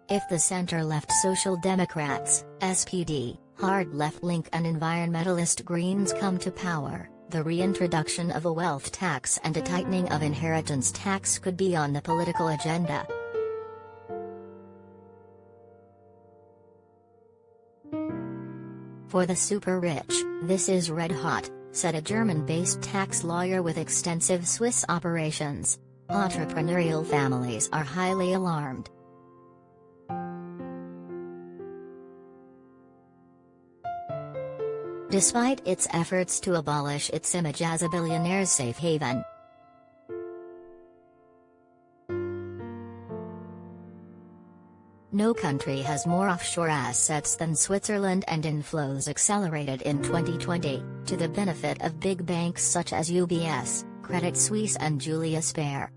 If the center-left Social Democrats, SPD, hard-left Linke and environmentalist Greens come to power, the reintroduction of a wealth tax and a tightening of inheritance tax could be on the political agenda. For the super-rich, this is red hot, said a German-based tax lawyer with extensive Swiss operations. Entrepreneurial families are highly alarmed. Despite its efforts to abolish its image as a billionaire's safe haven. No country has more offshore assets than Switzerland, and inflows accelerated in 2020, to the benefit of big banks such as UBS, Credit Suisse and Julius Baer.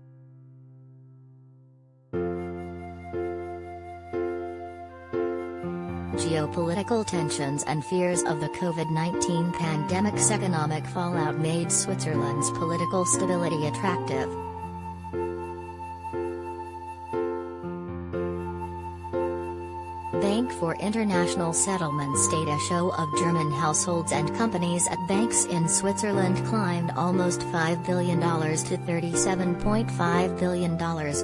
Geopolitical tensions and fears of the COVID-19 pandemic's economic fallout made Switzerland's political stability attractive. Bank for International Settlements data show of German households and companies at banks in Switzerland climbed almost $5 billion to $37.5 billion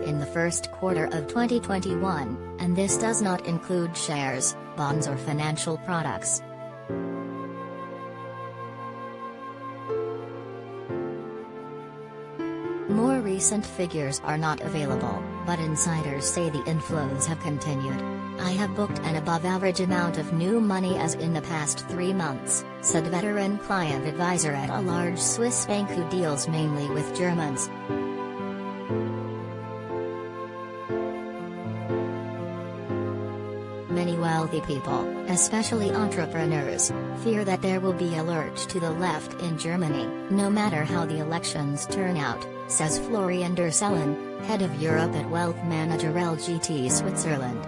in the first quarter of 2021, and this does not include shares, bonds or financial products. More recent figures are not available, but insiders say the inflows have continued. I have booked an above-average amount of new money as in the past 3 months, said veteran client advisor at a large Swiss bank who deals mainly with Germans. Many wealthy people, especially entrepreneurs, fear that there will be a lurch to the left in Germany, no matter how the elections turn out, says Florian Dersellen, head of Europe at wealth manager LGT Switzerland.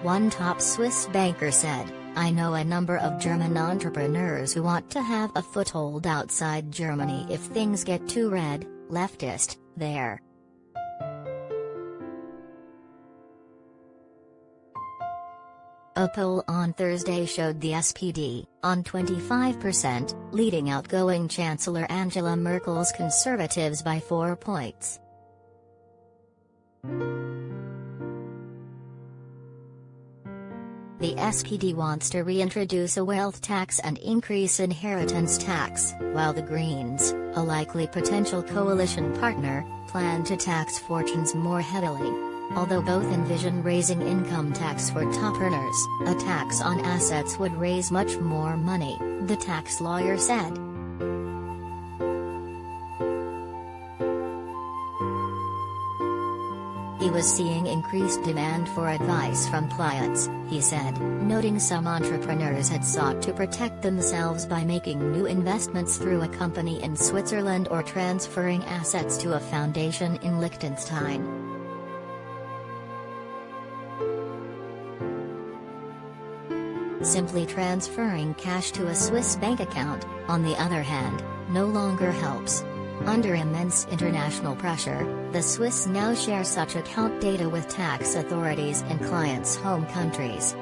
One top Swiss banker said, "I know a number of German entrepreneurs who want to have a foothold outside Germany if things get too red, leftist, there." A poll on Thursday showed the SPD on 25%, leading outgoing Chancellor Angela Merkel's Conservatives by 4 points. The SPD wants to reintroduce a wealth tax and increase inheritance tax, while the Greens, a likely potential coalition partner, plan to tax fortunes more heavily. Although both envision raising income tax for top earners, a tax on assets would raise much more money, the tax lawyer said. He was seeing increased demand for advice from clients, he said, noting some entrepreneurs had sought to protect themselves by making new investments through a company in Switzerland or transferring assets to a foundation in Liechtenstein. Simply transferring cash to a Swiss bank account, on the other hand, no longer helps. Under immense international pressure, the Swiss now share such account data with tax authorities in clients' home countries.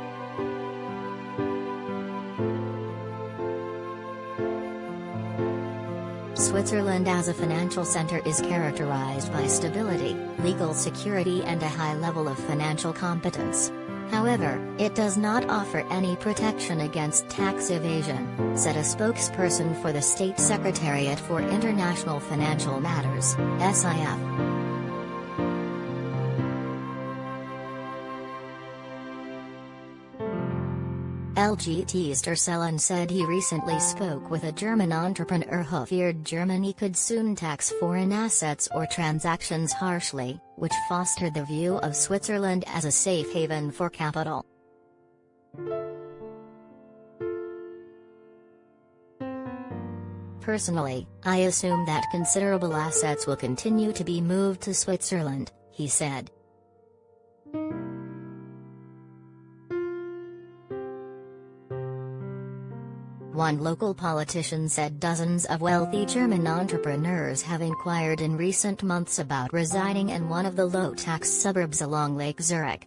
Switzerland as a financial center is characterized by stability, legal security and a high level of financial competence. However, it does not offer any protection against tax evasion, said a spokesperson for the State Secretariat for International Financial Matters, SIF. LGT's Dersellen said he recently spoke with a German entrepreneur who feared Germany could soon tax foreign assets or transactions harshly, which fostered the view of Switzerland as a safe haven for capital. Personally, I assume that considerable assets will continue to be moved to Switzerland, he said. One local politician said dozens of wealthy German entrepreneurs have inquired in recent months about residing in one of the low-tax suburbs along Lake Zurich.